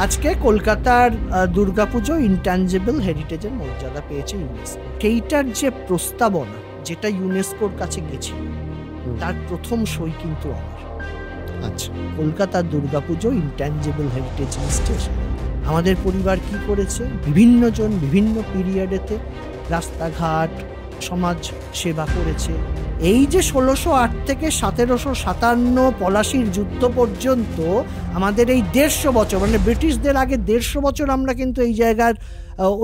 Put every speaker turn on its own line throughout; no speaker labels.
আজকে কলকাতার দুর্গাপুজো ইনট্যাঞ্জিবল হেরিটেজের মর্যাদা পেয়েছে ইউনেস্কো। সেইটার যে প্রস্তাবনা যেটা ইউনেস্কোর কাছে গেছিল তার প্রথম সই কিন্তু আমার। আচ্ছা, কলকাতার দুর্গাপুজো ইনট্যাঞ্জিবল হেরিটেজ লিস্টে আমাদের পরিবার কি করেছে, বিভিন্ন জন বিভিন্ন পিরিয়ডেতে রাস্তাঘাট সমাজ সেবা করেছে। এই যে 1608 থেকে 1757 পলাশির যুদ্ধ পর্যন্ত আমাদের এই 150 বছর, মানে ব্রিটিশদের আগে 150 বছর আমরা কিন্তু এই জায়গার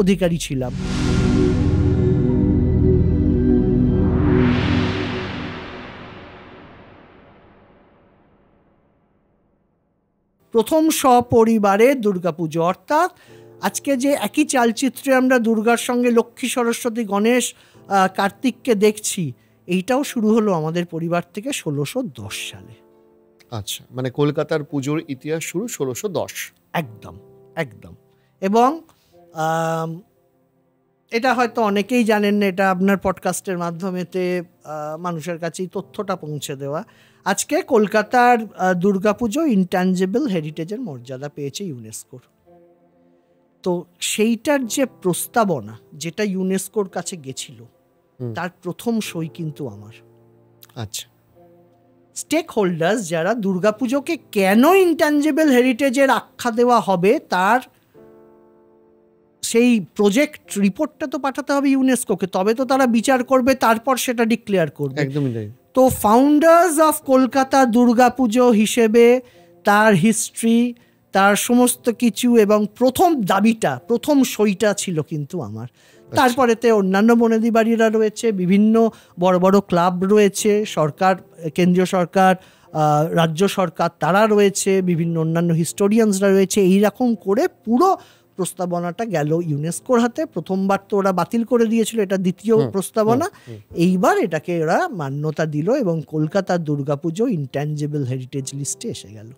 অধিকারী ছিলাম। প্রথম সপরিবারে দুর্গাপুজো, অর্থাৎ আজকে যে একই চালচিত্রে আমরা দুর্গার সঙ্গে লক্ষ্মী, সরস্বতী, গণেশ, কার্তিককে দেখছি, এইটাও শুরু হলো আমাদের পরিবার থেকে 1610 সালে।
আচ্ছা, মানে কলকাতার পুজোর ইতিহাস শুরু 1610।
একদম একদম। এবং এটা হয়তো অনেকেই জানেন না, এটা আপনার পডকাস্টের মাধ্যমেতে মানুষের কাছে এই তথ্যটা পৌঁছে দেওয়া। আজকে কলকাতার দুর্গাপুজো ইনট্যাঞ্জিবল হেরিটেজের মর্যাদা পেয়েছে ইউনেস্কোর। তো সেইটার যে প্রস্তাবনা যেটা ইউনেস্কোর কাছে গেছিল তার প্রথম সই কিন্তু আমার।
আচ্ছা,
স্টেক হোল্ডার্স যারা দুর্গাপুজোকে কেন ইনট্যাঞ্জিবল হেরিটেজের আখ্যা দেওয়া হবে তার সেই প্রজেক্ট রিপোর্টটা তো পাঠাতে হবে ইউনেস্কোকে, তবে তো তারা বিচার করবে, তারপর সেটা ডিক্লেয়ার করবে।
একদমই তাই।
তো ফাউন্ডার্স অফ কলকাতা দুর্গাপুজো হিসেবে তার হিস্ট্রি, তার সমস্ত কিছু এবং প্রথম দাবিটা, প্রথম সইটা ছিল কিন্তু আমার। তারপরেতে অন্যান্য বনেদি বাড়িরা রয়েছে, বিভিন্ন বড় বড় ক্লাব রয়েছে, সরকার, কেন্দ্রীয় সরকার, রাজ্য সরকার তারা রয়েছে, বিভিন্ন অন্যান্য হিস্টোরিয়ানসরা রয়েছে। এইরকম করে পুরো প্রস্তাবনাটা গেল ইউনেস্কোর হাতে। প্রথমবার তো ওরা বাতিল করে দিয়েছিল, এটা দ্বিতীয় প্রস্তাবনা। এইবার এটাকে ওরা মান্যতা দিল এবং কলকাতার দুর্গাপুজো ইনট্যাঞ্জিবল হেরিটেজ লিস্টে এসে গেল।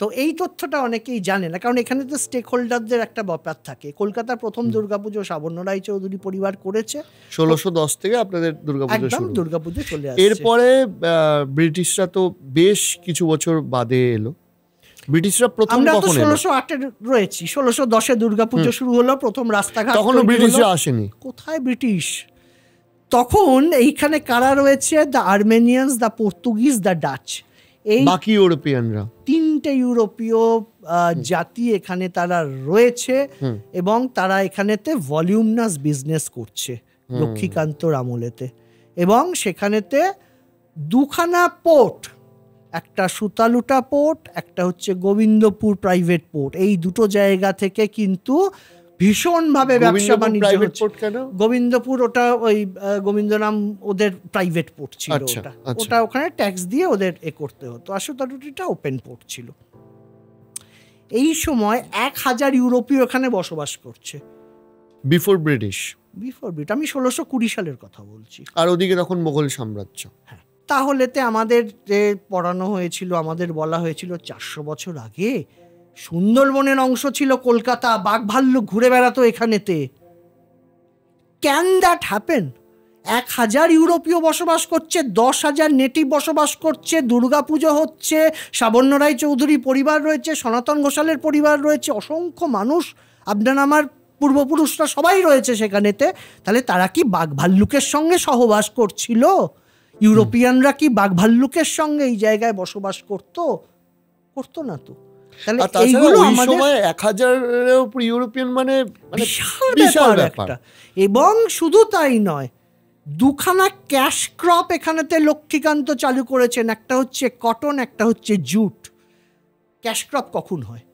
তো এই তথ্যটা অনেকেই জানে না, কারণ এখানে তো স্টেক হোল্ডারদের একটা ব্যাপার থাকে। কলকাতার প্রথম দুর্গাপুজো সাবর্ণ রায়চৌধুরী পরিবার করেছে
1610 থেকে আপনাদের দুর্গাপুজো শুরু।
দুর্গাপুজো চলে আসছে।
এরপরে ব্রিটিশরা তো বেশ কিছু বছর বাদে এলো। ব্রিটিশরা প্রথম কখন এলো?
1608 রয়েছি, 1610 দুর্গাপুজো শুরু হলো, প্রথম রাস্তাঘাট।
তখনও ব্রিটিশরা আসেনি।
কোথায় ব্রিটিশ? তখন এইখানে কারা রয়েছে? The Armenians, the Portuguese, the Dutch. এই
বাকি ইউরোপিয়ানরা,
তিনটে ইউরোপীয় জাতি এখানে তারা রয়েছে এবং তারা এখানেতে ভলিউমনাস বিজনেস করছে লক্ষ্মীকান্তর আমলেতে। এবং সেখানেতে দুখানা পোর্ট, একটা সুতালুটা পোর্ট, একটা হচ্ছে গোবিন্দপুর প্রাইভেট পোর্ট, এই দুটো জায়গা থেকে কিন্তু ভীষণভাবে ব্যবসা বাণিজ্য হচ্ছে। গোবিন্দপুর ওটা ওই গোবিন্দনাম ওদের প্রাইভেট পোর্ট ছিল, ওটা ওখানে ট্যাক্স দিয়ে ওদের করতে হতো। আর সুতালুটিটা ওপেন পোর্ট ছিল। এই সময় 1000 ইউরোপীয় এখানে বসবাস করছে
বিফোর ব্রিটিশ।
আমি 1620 সালের কথা বলছি।
আর ওদিকে তখন মোগল সাম্রাজ্য।
হ্যাঁ, তাহলেতে আমাদের যে পড়ানো হয়েছিল, আমাদের বলা হয়েছিল 400 বছর আগে সুন্দরবনের অংশ ছিল কলকাতা, বাঘ ভাল্লুক ঘুরে বেড়াতো এখানেতে। Can that happen? 1000 ইউরোপীয় বসবাস করছে, 10,000 নেটিভ বসবাস করছে, দুর্গাপুজো হচ্ছে, সাবর্ণ রায়চৌধুরী পরিবার রয়েছে, সনাতন ঘোষালের পরিবার রয়েছে, অসংখ্য মানুষ, আপনার আমার পূর্বপুরুষরা সবাই রয়েছে সেখানেতে। তাহলে তারা কি বাঘ ভাল্লুকের সঙ্গে সহবাস করছিল? ইউরোপিয়ানরা কি বাঘ ভাল্লুকের সঙ্গে এই জায়গায় বসবাস করতো না তো। তাহলে এইগুলো আমাদের
1000-এর উপর ইউরোপিয়ান মানে
বিশাল ব্যাপার। এবং শুধু তাই নয়, দুখানা ক্যাশ ক্রপ এখানেতে লক্ষ্মীকান্ত চালু করেছেন, একটা হচ্ছে কটন, একটা হচ্ছে জুট। ক্যাশ ক্রপ কখন হয়?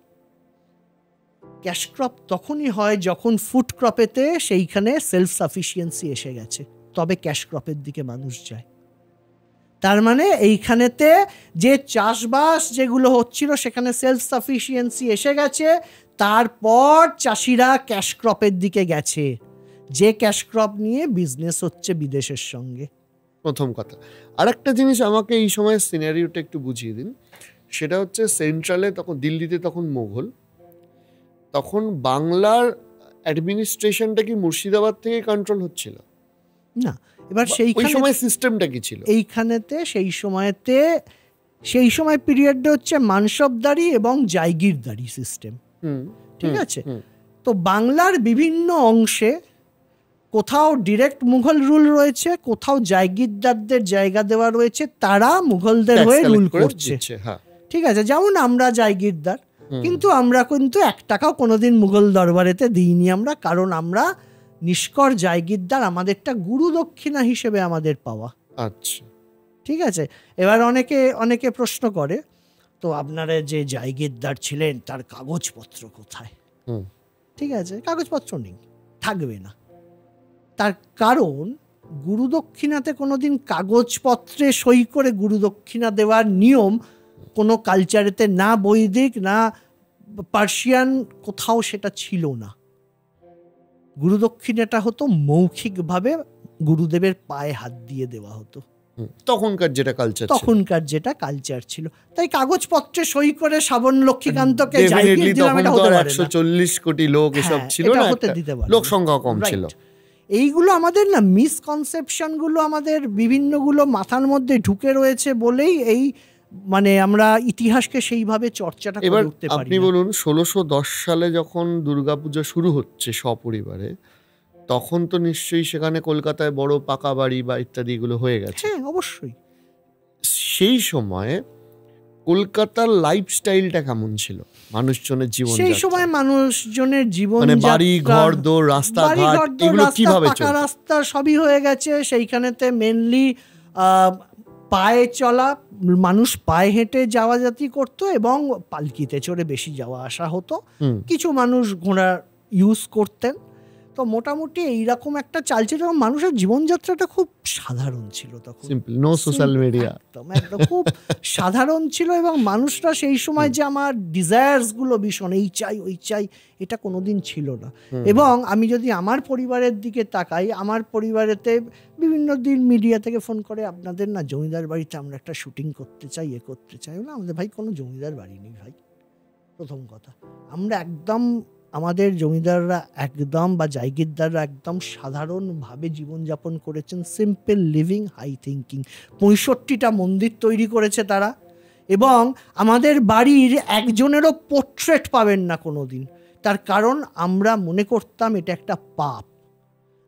ক্যাশ ক্রপ তখনই হয় যখন ফুড ক্রপেতে সেইখানে সেলফ সাফিসিয়েন্সি এসে গেছে, তবে ক্যাশ ক্রপের দিকে মানুষ যায়। তার মানে এইখানেতে যে চাষবাস যেগুলো হচ্ছিল সেখানে সেলফ সাফিসিয়েন্সি এসে গেছে, তারপর চাষিরা ক্যাশ ক্রপের দিকে গেছে, যে ক্যাশ ক্রপ নিয়ে বিজনেস হচ্ছে বিদেশের সঙ্গে।
প্রথম কথা। আর একটা জিনিস আমাকে এই সময় সিনারিওটা একটু বুঝিয়ে দিন। সেটা হচ্ছে সেন্ট্রালে তখন, দিল্লিতে তখন মোগল, তখন বাংলার অ্যাডমিনিস্ট্রেশনটা কি মুর্শিদাবাদ থেকে কন্ট্রোল হচ্ছিল?
না, এবার সেই
সময় সিস্টেমটা কি ছিল?
এইখানেতে সেই সময়তে সেই সময় পিরিয়ডটা হচ্ছে মানসবদারি এবং জায়গিরদারি সিস্টেম, ঠিক আছে? তো বাংলার বিভিন্ন অংশে কোথাও ডিরেক্ট মুঘল রুল রয়েছে, কোথাও জায়গিরদারদের জায়গা দেওয়া রয়েছে, তারা মুঘলদের হয়ে রুল করছে, ঠিক আছে? যেমন আমরা জায়গিরদার, কিন্তু আমরা কিন্তু 1 টাকাও কোনোদিন মুঘল দরবারেতে দিইনি আমরা, কারণ আমরা নিষ্কর জায়গিরদার, আমাদেরটা গুরু দক্ষিণা হিসেবে আমাদের পাওয়া।
আচ্ছা,
ঠিক আছে। এবার অনেকে প্রশ্ন করে, তো আপনারা যে জায়গিরদার ছিলেন তার কাগজপত্র কোথায়? ঠিক আছে, কাগজপত্র নেই, থাকবে না। তার কারণ গুরুদক্ষিণাতে কোনোদিন কাগজপত্রে সই করে গুরুদক্ষিণা দেওয়ার নিয়ম কোনো কালচারেতে, না বৈদিক না পার্সিয়ান, কোথাও সেটা ছিল না। গুরুদক্ষিণাটা হতো মৌখিকভাবে গুরুদেবের পায়ে হাত দিয়ে দেওয়া হতো,
তখনকার যেটা কালচার ছিল। তাই কাগজপত্রে সই করে শ্রাবণ লক্ষ্মীকান্তকে জায়গির দিলাম, এটা হতে পারে না। 140 কোটি লোক এসব ছিল না, লোক সংখ্যা কম ছিল। এইগুলো আমাদের না মিসকনসেপশনগুলো আমাদের বিভিন্নগুলো মাথার মধ্যে ঢুকে রয়েছে বলেই এই মানে আমরা ইতিহাসকে সেইভাবে চর্চাটা করে উঠতে পারি। আপনি বলুন 1610 সালে যখন দুর্গাপূজা শুরু হচ্ছে সপরিবারে, তখন তো নিশ্চয়ই সেখানে কলকাতায় বড় পাকা বাড়ি বা ইত্যাদিগুলো হয়ে গেছে।
হ্যাঁ, অবশ্যই।
সেই সময়ে কলকাতার লাইফস্টাইলটা কেমন ছিল, মানুষজনের জীবন?
সেই সময় মানুষজনের জীবন,
মানে বাড়ি ঘর দোর রাস্তাঘাট এগুলো কিভাবে চলছে?
পাকা রাস্তা সবই হয়ে গেছে। সেইখানেতে মেনলি পায়ে চলা, মানুষ পায়ে হেঁটে যাওয়া জাতি করতো এবং পালকিতে চড়ে বেশি যাওয়া আসা হতো। কিছু মানুষ ঘোড়া ইউজ করতেন। তো মোটামুটি এইরকম একটা চাল ছিল। মানুষের জীবনযাত্রাটা খুব সাধারণ ছিল তখন,
সিম্পল, নো সোশ্যাল মিডিয়া,
একদম খুব সাধারণ ছিল। এবং মানুষরা সেই সময় যে আমার ডিজায়ার্স গুলো ভীষণ, এই চাই ওই চাই, এটা কোনোদিন ছিল না। এবং আমি যদি আমার পরিবারের দিকে তাকাই, আমার পরিবারেতে বিভিন্ন দিন মিডিয়া থেকে ফোন করে, আপনাদের না জমিদার বাড়িতে আমরা একটা শুটিং করতে চাই, করতে চাই। আমাদের ভাই কোনো জমিদার বাড়ি নেই ভাই, প্রথম কথা। আমরা একদম, আমাদের জমিদাররা একদম বা জায়গিরদাররা একদম সাধারণভাবে জীবনযাপন করেছেন, সিম্পল লিভিং, হাই থিঙ্কিং। 65টা মন্দির তৈরি করেছে তারা, এবং আমাদের বাড়ির একজনেরও পোর্ট্রেট পাবেন না কোনো দিন। তার কারণ আমরা মনে করতাম এটা একটা পাপ।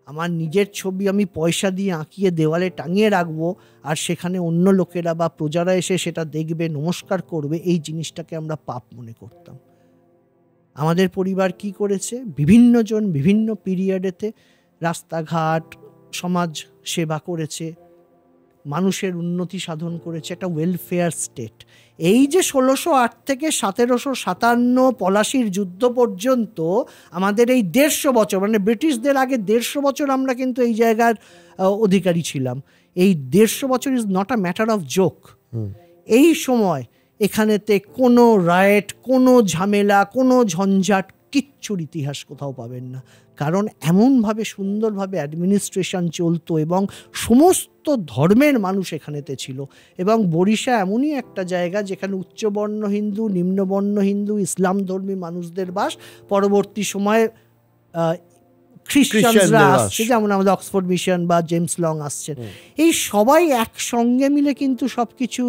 আমার নিজের ছবি আমি পয়সা দিয়ে আঁকিয়ে দেওয়ালে টাঙিয়ে রাখবো, আর সেখানে অন্য লোকেরা বা প্রজারা এসে সেটা দেখবে, নমস্কার করবে, এই জিনিসটাকে আমরা পাপ মনে করতাম। আমাদের পরিবার কি করেছে, বিভিন্ন জন বিভিন্ন পিরিয়ডেতে রাস্তাঘাট, সমাজ সেবা করেছে, মানুষের উন্নতি সাধন করেছে, একটা ওয়েলফেয়ার স্টেট। এই যে 1608 থেকে 1757 পলাশির যুদ্ধ পর্যন্ত আমাদের এই 150 বছর, মানে ব্রিটিশদের আগে 150 বছর আমরা কিন্তু এই জায়গার অধিকারী ছিলাম। এই 150 বছর is not a matter of joke. এই সময় এখানেতে কোনো রায়েট, কোনো ঝামেলা, কোনো ঝঞ্ঝাট, কিচ্ছুর ইতিহাস কোথাও পাবেন না। কারণ এমনভাবে সুন্দরভাবে অ্যাডমিনিস্ট্রেশন চলতো এবং সমস্ত ধর্মের মানুষ এখানেতে ছিল। এবং বরিশা এমনই একটা জায়গা যেখানে উচ্চবর্ণ হিন্দু, নিম্নবর্ণ হিন্দু, ইসলাম ধর্মী মানুষদের বাস। পরবর্তী সময়ে খ্রিস্টানরা আসছে, যেমন আমাদের অক্সফোর্ড মিশন বা জেমস লং আসছেন। এই সবাই একসঙ্গে মিলে কিন্তু সব কিছু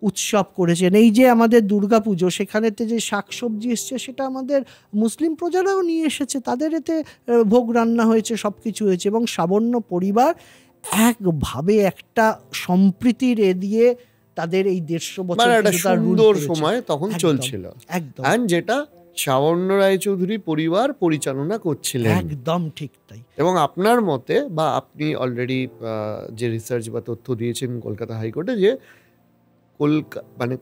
উৎসব করেছেন। এই যে আমাদের দুর্গাপুজো, সেখানেতে যে শাকসবজি এসছে সেটা আমাদের মুসলিম প্রজারাও নিয়ে এসেছে, তাদের এতে ভোগ রান্না হয়েছে, সব কিছু হয়েছে। এবং সাবর্ণ পরিবার একভাবে একটা সম্প্রীতির দিয়ে তাদের এই 150 বছর
সুন্দর সময় তখন চলছিল, একদম, যেটা সাবর্ণ রায়চৌধুরী পরিবার পরিচালনা করছিলেন।
একদম ঠিক তাই।
এবং আপনার মতে, বা আপনি অলরেডি যে রিসার্চ বা তথ্য দিয়েছেন কলকাতা হাইকোর্টে, যে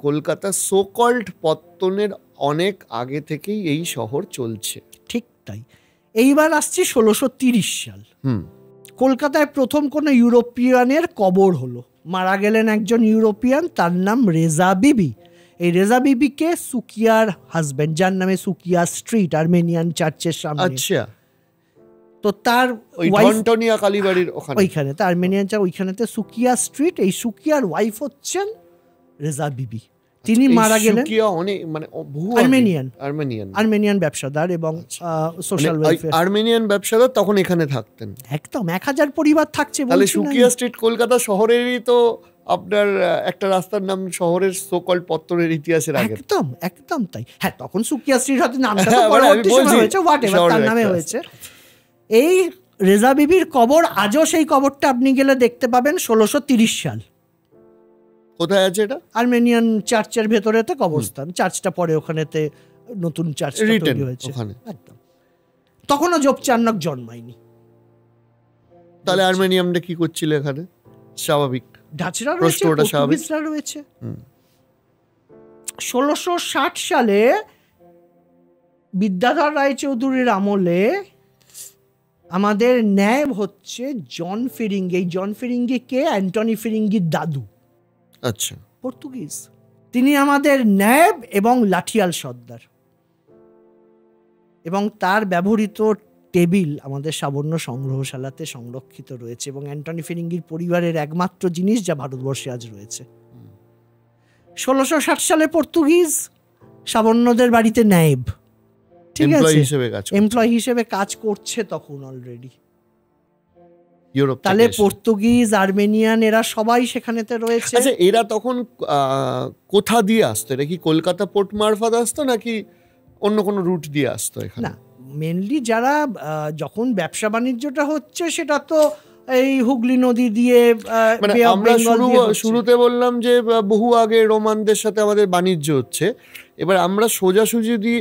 কলকাতা সো কল্ড পত্তনের অনেক আগে থেকেই এই শহর চলছে।
ঠিক তাই। এইবার আসছি 1630 সাল। কলকাতায় প্রথম কোন ইউরোপিয়ানের কবর হলো। মারা গেলেন একজন ইউরোপিয়ান, তার নাম রেজা বিবি। এই রেজা বিবিকে সুকিয়ার হাজবেন্ড, যার নামে সুকিয়া স্ট্রিট, আর্মেনিয়ান চার্চের সামনে।
আচ্ছা।
তো তার
ওইখানে কালীবাড়ির
ওইখানে তো আর্মেনিয়ান চার্চ, ওইখানেতে সুকিয়া স্ট্রিট। এই সুকিয়ার ওয়াইফ হচ্ছেন রেজা বিবি। তিনি মারা গেলেন। আর্মেনিয়ান ব্যবসাদার এবং সোশ্যাল ওয়েলফেয়ার।
আর্মেনিয়ান ব্যবসাদার তখন এখানে থাকতেন।
একদম 1000 পরিবার থাকছে।
তাহলে সুকিয়া স্ট্রিট কলকাতা শহরেরই তো আপনার একটা রাস্তার নাম শহরের সোকল পত্তনের ইতিহাসের আগে।
একদম একদম তাই। হ্যাঁ, তখন সুকিয়া স্ট্রিট হয়তো নামটা
হ্যাঁ, মানে আমি বলছি,
হয়েছে, হোয়াটএভার, তার
শহরের
নামে
একটা
হয়েছে। এই রেজা বিবির কবর আজও, সেই কবরটা আপনি গেলে দেখতে পাবেন 1630 সাল।
কোথায় আছে এটা?
আর্মেনিয়ান চার্চের ভেতরেতে কবরস্থান। চার্চটা পরে ওখানেতে নতুন চার্চ তৈরি হয়েছে
ওখানে।
একদম। তখনও জোপ চার্নক জন্মায়নি।
তাহলে আর্মেনিয়ামটা কি করছিল এখানে? স্বাভাবিক,
ডাচরা রয়েছে, পর্তুগিজরা রয়েছে। 1660 সালে বিদ্যাধর রায়চৌধুরীর আমলে আমাদের ন্যায় হচ্ছে জন ফিরিঙ্গি। এই জন ফিরিঙ্গি কে? অ্যান্টনি ফিরিঙ্গির দাদু।
আচ্ছা,
পর্তুগিজ। তিনি আমাদের ন্যাব এবং লাঠিয়াল সর্দার, এবং তার ব্যবহৃত টেবিল আমাদের সাবর্ণ সংগ্রহশালাতে সংরক্ষিত রয়েছে, এবং অ্যান্টনি ফিরিঙ্গির পরিবারের একমাত্র জিনিস যা ভারতবর্ষে আজ রয়েছে। 1660 সালে পর্তুগিজ সাবর্ণদের বাড়িতে ন্যাব, ঠিক আছে, এমপ্লয়ি হিসেবে কাজ করছে তখন অলরেডি। তাহলে পর্তুগিজ, আর্মেনিয়ান এরা সবাই সেখানেতে রয়েছে।
আচ্ছা, এরা তখন কোথা দিয়ে আসতো? এটা কি কলকাতা পোর্ট মারফত আসতো নাকি অন্য কোনো রুট দিয়ে আসতো এখানে?
না, মেনলি যারা যখন ব্যবসা বাণিজ্যটা হচ্ছে সেটা তো এই হুগলি নদী দিয়ে,
মানে আমরা শুরুতে বললাম যে বহু আগে রোমানদের সাথে আমাদের বাণিজ্য হচ্ছে। এবার আমরা সোজাসুজি